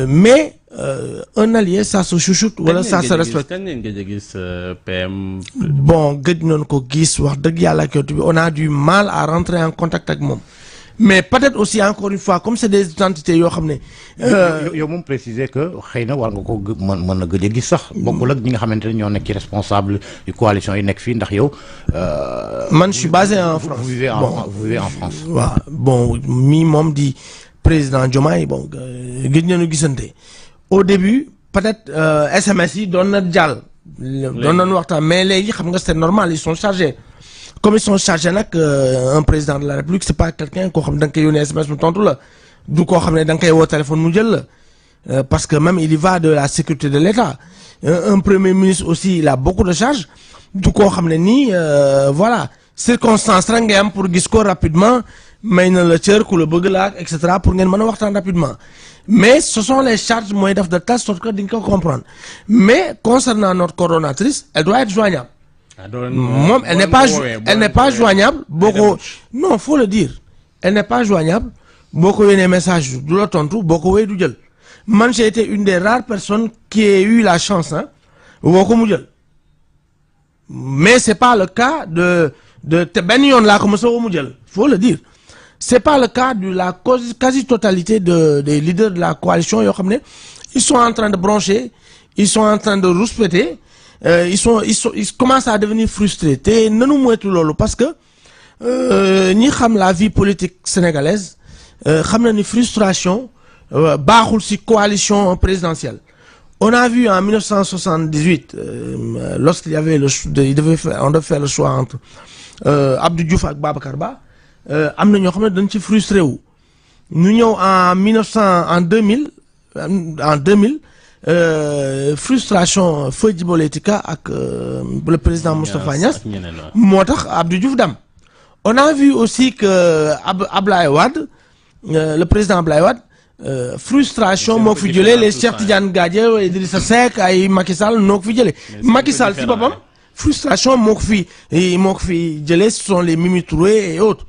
mais un allié ça se chouchoute wala ça se respecte. kañ ngeen gëj a gis PM. bon gëj nañu ko gis wax dëgg yàlla ak yow on a du mal à rentrer en contact ak moom mais peut-être aussi encore une fois comme c'est des entités yoo xam ne. yow moom préciser que xëy na war nga ko mën na gëj a gis sax. bokkul ak ñi nga xamante ne ñoo nekk ci responsable yu coalition yi nekk fii ndax yow. man je suis basé en France. vous vivez en France. waaw bon mi moom di président Diomaye bon gëj nañu gisante au début peut-être SMS yi doon na jàll. doon nañu waxtaan mais léegi xam nga c'est normal ils sont chargés. comme ils sont chargés nag un président de la République c'est pas quelqu'un koo xam ne da nga koy yónnee SMS mu tontu la du koo xam ne da nga koy woo téléphone mu jël la parce que même il y va de la sécurité de l'État un premier ministre aussi il a beaucoup de charges du koo xam ne nii voilà circonstance rek ngay am pour gis ko rapidement may na la cër ku la bëgg la et cetera pour ngeen mën a waxtaan rapidement mais ce sont les charges mooy def de telle sorte que di nga ko comprendre mais concernant notre coordonnatrice elle doit être joignable. moom elle n'est pas joignable boo ko non faut le dire elle n'est pas joignable boo ko yónnee message du la tontu boo ko wéy du jël man j'ai été une des rares personnes qui a eu la chance boo ko mu jël mais c'est pas le cas de te benn yoon laa ko mos a woo mu jël faut le dire c'est pas le cas de la quasi-totalité des leaders de la coalition yoo xam ne ils sont en train de broncher ils sont en train de rouspéter ils commencent à devenir frustrés te nanu moytu loolu parce que ñi xam la vie politique sénégalaise xam na ni frustration baaxul ci coalition présidentielle. On a vu en 1978 lorsqu'il y avait on devait faire le choix entre Abdou Diouf ak Babacar Ba am na ñoo xam ne dañ ci frustré wu ñu ñëw en 2000 frustration feu Djibo Leyti Ka ak le président Moustapha Niasse moo tax Abdou Diouf dam on a vu aussi que Ablaye Wade le président Ablaye Wade frustration moo ko fi jëlee les Cheikh Tidiane Gadio Idrissa Seck ay Macky Sall noo ko fi jëlee Macky Sall ci boppam frustration moo ko fi jëlee ce sont les Mimi Touré et autres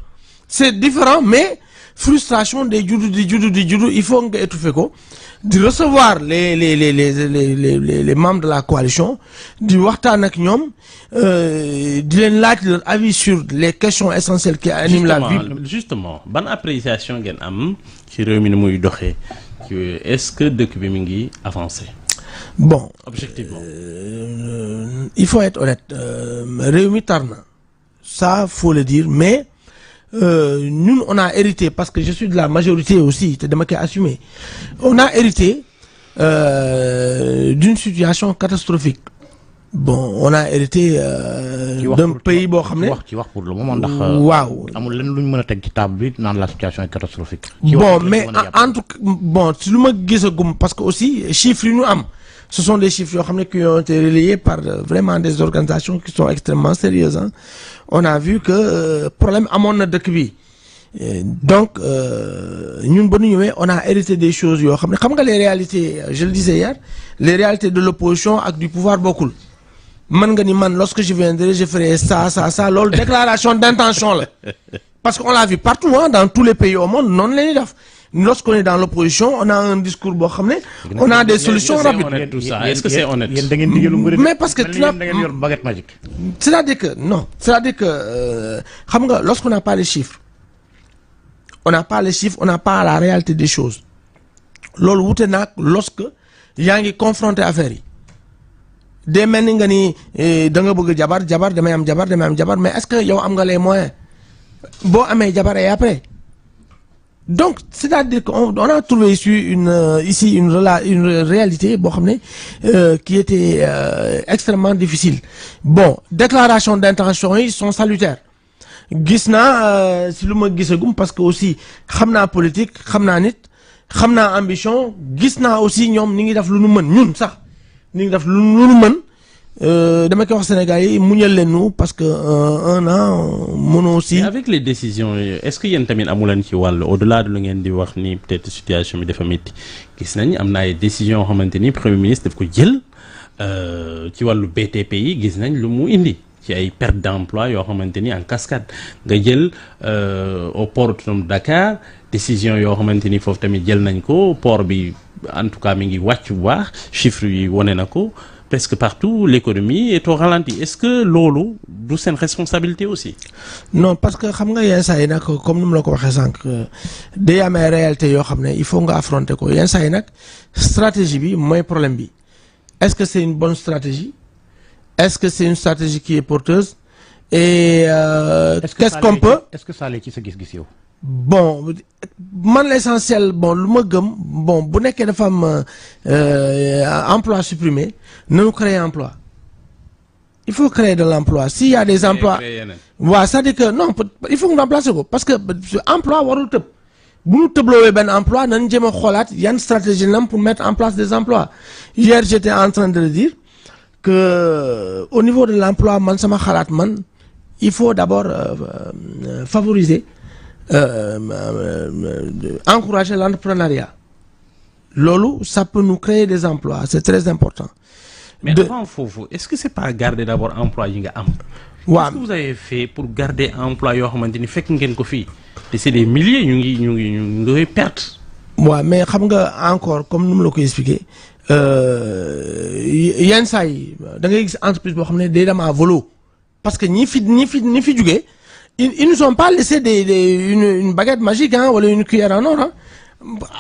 c'est différent mais frustration day juddu di juddu il faut nga étouffer ko di recevoir les membres de la coalition di waxtaan ak ñoom di leen laaj leur avis sur les questions essentielles qui animent la vie. Justement ban appréciation ngeen am ci réew mi ni muy doxee est-ce que dëkk bi mi ngi avancer. Bon objectivement il faut être honnête réew mi tar na ça faut le dire mais ñun on a hérité parce que je suis de la majorité aussi te dama koy assumer on a hérité d'une situation catastrophique bon on a hérité d'un pays boo xam ne ci wax pour le moment ndax waaw amul lenn lu ñu mën a teg ci table bi naan la situation est catastrophique bon mais en tout cas bon si lu ma gisagum parce que aussi chiffres yi ñu am ce sont des chiffres yoo xam ne qui ont été relayés par vraiment des organisations qui sont extrêmement sérieuses on a vu que problème amoon na dëkk bi donc ñun ba ñu ñëwee on a hérité des choses yoo xam ne xam nga les réalités je le disais hier les réalités de l'opposition ak du pouvoir bokkul mën nga ni man lorsque je viendrai je ferai ça loolu déclaration d'intention la parce que on l'a vu partout dans tous les pays au monde noonu la ñuy def lorsqu'on est dans l'opposition on a un discours boo xam ne on a des solutions rapides. Est-ce que c'est honnête? yéen da ngeen digal lu bëri mais parce que da ngeen yor baguette magique. c'est-à-dire que xam nga lorsqu'on n'a pas les chiffres on n'a pas la réalité des choses loolu wute naag lorsque yaa ngi confronter affaire yi day mel ni nga ni da nga bëgg jabar damay am jabar mais est-ce que yow am nga les moyens boo amee jabar et après donc c'est-à-dire qu'on a trouvé ici une réalité boo xam ne qui était extrêmement difficile bon déclaration d'intention yi sont salutaires gis naa si lu ma gisagum parce que aussi xam naa politique xam naa nit xam naa ambition gis naa aussi ñoom ni ngi def lu nu mën ñun sax ni ngi def lu nu mën dama koy wax Sénégal yi muñal leen nu parce que un an mënoo aussi. Mais avec les décisions est-ce que yéen tamit amuleen ci wàll au-delà de lu ngeen di wax ni peut-être situation bi dafa métti gis nañ am na ay décisions xamante ni premier ministre daf ko jël ci wàllu BTP yi gis nañ lu mu indi ci ay perte d'emploi yoo xamante ni en cascade nga jël au port autonome Dakar décision yoo xamante ni foofu tamit jël nañ ko port bi en tout cas mi ngi wàcc bu baax chiffres yi wane na ko presque partout l'économie est au ralenti est-ce que loolu du seen responsabilité aussi. non parce que xam nga yenn saa yi nag comme ni mu la ko waxee sànq day am ay réalité yoo xam ne il faut nga affronter ko yenn saa yi nag stratégie bi mooy problème bi est-ce que c'est une bonne stratégie est-ce que c'est une stratégie qui est porteuse et qu'est-ce qu'on peut est-ce que ça lay ci sa gis-gis yow. bon man l'essentiel bon lu ma gëm bon bu nekkee dafa am emploi supprimé nañu créer emploi il faut créer de l'emploi s'il y a des emplois waaw c'est-à-dire que non il faut nga remplacer ko parce que emploi warul tëb bu ñu tëbloowee benn emploi nañ jéem a xoolaat yan stratégie nam pour mettre en place des emplois hier j'étais en train de le dire que au niveau de l'emploi man sama xalaat man il faut d'abord favoriser encourager l'entrepreneuriat loolu ça peut nous créer des emplois c'est très important. mais avant foofu est-ce que c'est pas garder d'abord emploi yi nga am. waaw qu'est-ce que vous avez fait pour garder emploi yoo xamante ni fekk ngeen ko fii te c'est des milliers ñu ngi perte. waaw mais xam nga encore comme nu mu la koy expliquer yenn saa yi da ngay gis entreprise boo xam ne day dem à volo parce que ñi fi jugee ils nous ont pas laissé une baguette magique hein wala une cuillère en or hein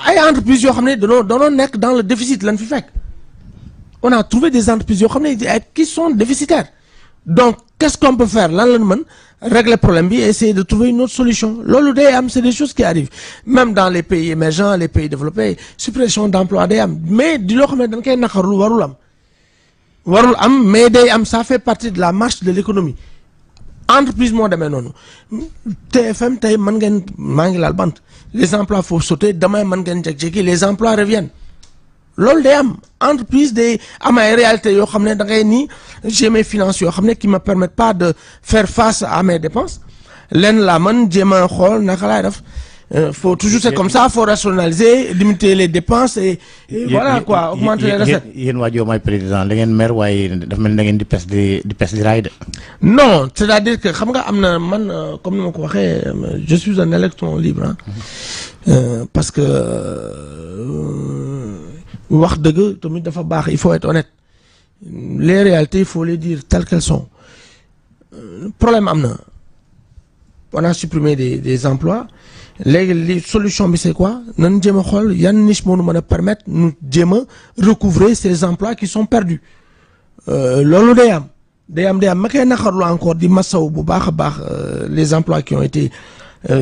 ay entreprises yoo xam ne danoo nekk dans le déficit lan fi fekk on a trouvé des entreprises yoo xam ne qui sont déficitaires donc qu'est-ce qu'on peut faire lan lañ mën régler problème bi essayer de trouver une autre solution loolu day am c'est des choses qui arrivent même dans les pays émergents les pays développés suppression d'emploi day am mais di loo xam ne dañ koy naqarlu warul am mais day am ça fait partie de la marche de l'économie entreprise moo demee noonu TFM tey mën ngeen maa ngi laal bant les emplois faut sauter demain mën ngeen jékki-jékki les emplois reviennent loolu day am entreprise day am ay réalités yoo xam ne da ngay nii j'ai mes finances yoo xam ne qui me permettent pas de faire face à mes dépenses lenn laa mën jéem a xool naka laay def faut toujours c'est comme ça faut rationaliser limiter les dépenses et voilà quoi augmenter les recettes. yéen waa Diomaye président da ngeen mer waaye dafa mel da ngeen di pes di raay de. non c'est-à-dire que xam nga am na man comme ni ma ko waxee je suis un électron libre parce que wax dëgg tamit dafa baax il faut être honnête les réalités il faut les dire telles qu'elles sont problème am na on a supprimé des emplois léegi li solution bi c'est quoi nan jéem a xool yan niche moo nu mën a permettre nu jéem a recouvrer ces emplois qui sont perdus loolu day am ma koy naqarlu encore di masaw bu baax a baax les emplois qui ont été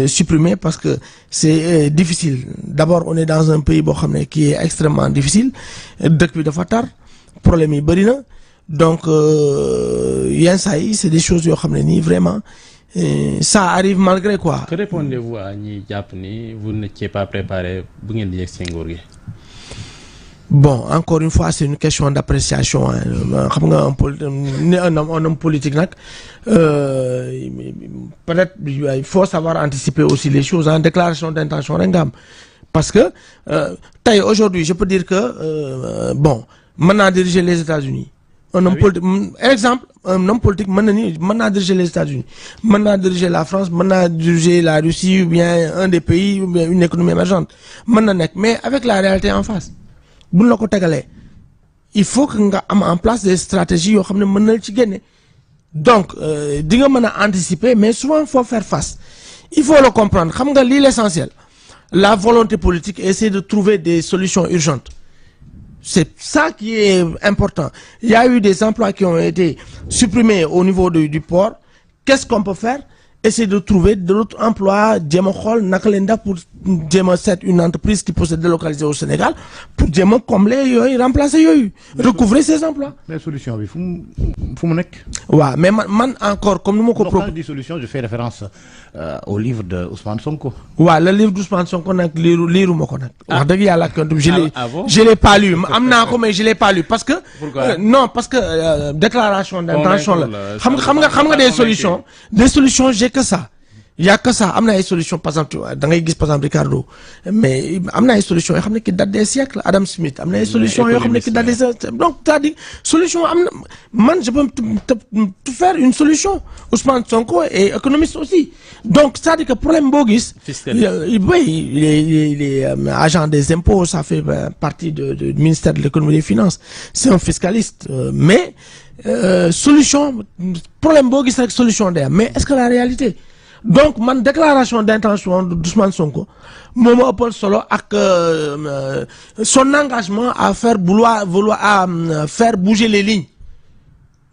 supprimés parce que c'est difficile d'abord on est dans un pays boo xam ne qui est extrêmement difficile dëkk bi dafa tar problème yi bëri na donc yenn saa yi c'est des choses yoo xam ne nii vraiment ça arrive malgré quoi. Que répondez-vous à ñi jàpp ni vous n'étiez pas préparé bu ngeen di yegg si nguur gi. bon encore une fois c'est une question d'appréciation xam nga un homme politique nag peut-être il faut savoir anticiper aussi les choses en déclaration d'intention rek nga am parce que tey aujourd'hui je peux dire que bon mën naa diriger les États-Unis un homme politique exemple un homme politique mën naa diriger les États-Unis mën naa diriger la France mën naa diriger la Russie ou bien un des pays ou bien une économie émergente mën na nekk mais avec la réalité en face buñ la ko tegalee il faut que nga am en place des stratégies yoo xam ne mën na ci génne donc di nga mën a anticiper mais souvent il faut faire face il faut le comprendre xam nga lii l'essentiel la volonté politique et essayer de trouver des solutions urgentes c'est ça qui est important il y a eu des emplois qui ont été supprimés au niveau du port qu'est-ce qu'on peut faire essayer de trouver d'autres emplois jéem a xool naka leen def pour jéem a seet une entreprise qui peut se délocaliser au Sénégal pour jéem a combler yooyu remplacer yooyu recouvrer ces emplois. mais solution bi fu mu nekk. waaw mais man encore comme ni ma ko. quand je dis solution je fais référence au livre de Ousmane Sonko. waaw le livre d'Ousmane Sonko nag liiru ma ko nag. wax dëgg yàlla ak je l'ai pas lu am naa ko mais je l'ai pas lu parce que. non parce que déclaration d'intention la. xam nga des solutions j'ai que ça y a que ça am na ay solution par exemple da ngay gis par exemple Ricardo mais am na ay solution yoo xam ne qui date des siècles Adam Smith am na ay solution yoo xam ne qui date des siècles donc c'est-à-dire solution am na man je peux te faire une solution Ousmane Sonko est économiste aussi donc c'est-à-dire que problème boo gis oui il est agent des impôts ça fait partie du ministère de l'économie et des finances c'est un fiscaliste mais solution problème boo gis rek solution day am mais est-ce que la réalité donc man déclaration d'intention d'Ousmane Sonko moo ma ëppal solo ak son engagement à faire vouloir faire bouger les lignes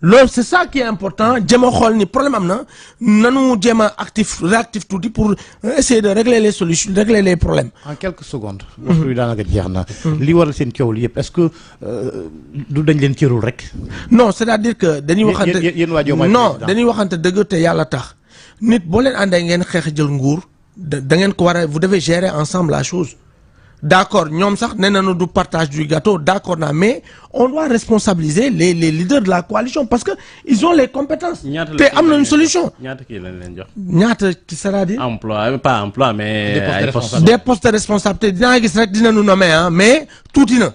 loolu c'est ça qui est important jéem a xool ni problème am na nanu jéem a réactif tuuti pour essayer de régler les solutions régler les problèmes. En quelques secondes. waxtu bi daanaka jeex na. li waral seen coow li yëpp est-ce que du dañ leen cërul rek. non c'est-à-dire que dañuy waxante yéen waa Diomaye non dañuy waxante dëgg te yàlla tax nit boo leen àndee ngeen xeex jël nguur da ngeen ko war a vous devez gérer ensemble la chose. D'accord ñoom sax nee nañu du partage du gâteau d'accord naa mais on doit responsabiliser les leaders de la coalition parce que ils ont les compétences. te am na une solution. ñaata kii lañ leen jox. ñaata c'est-à-dire. emploi pas emploi mais. des postes de responsabilité dinaa gis rek dinañu nommer ah mais tuuti na.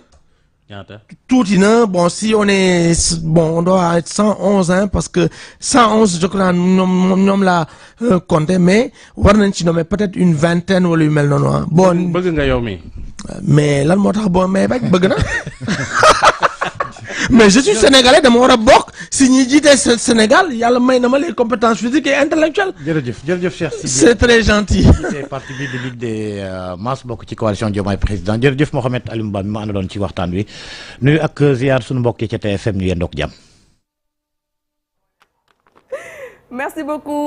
ñaata. tuuti na bon si on est bon on doit être 111 hein parce que 111 je crois ñoom la compté mais war nañ ci nommer peut-être une vingtaine wala yu mel noonu ah. bon bëgg nga yow mi mais lan moo tax bon mais bañ bëgg na mais je suis sénégalais dama war a bokk si ñi jiite Sénégal yàlla may na ma les compétences physiques et intellectuelles. jërëjëf Cheikh Sidy. c'est très gentil. c'est parti bi de Ligue des Masses bokk ci coalition Diomaye président jërëjëf Mohamed Alioune Ba mi ma àndaloon ci waxtaan wi nuyu ak ziar suñu mbokk yi ca TFM ñu yendook jàmm. Merci beaucoup.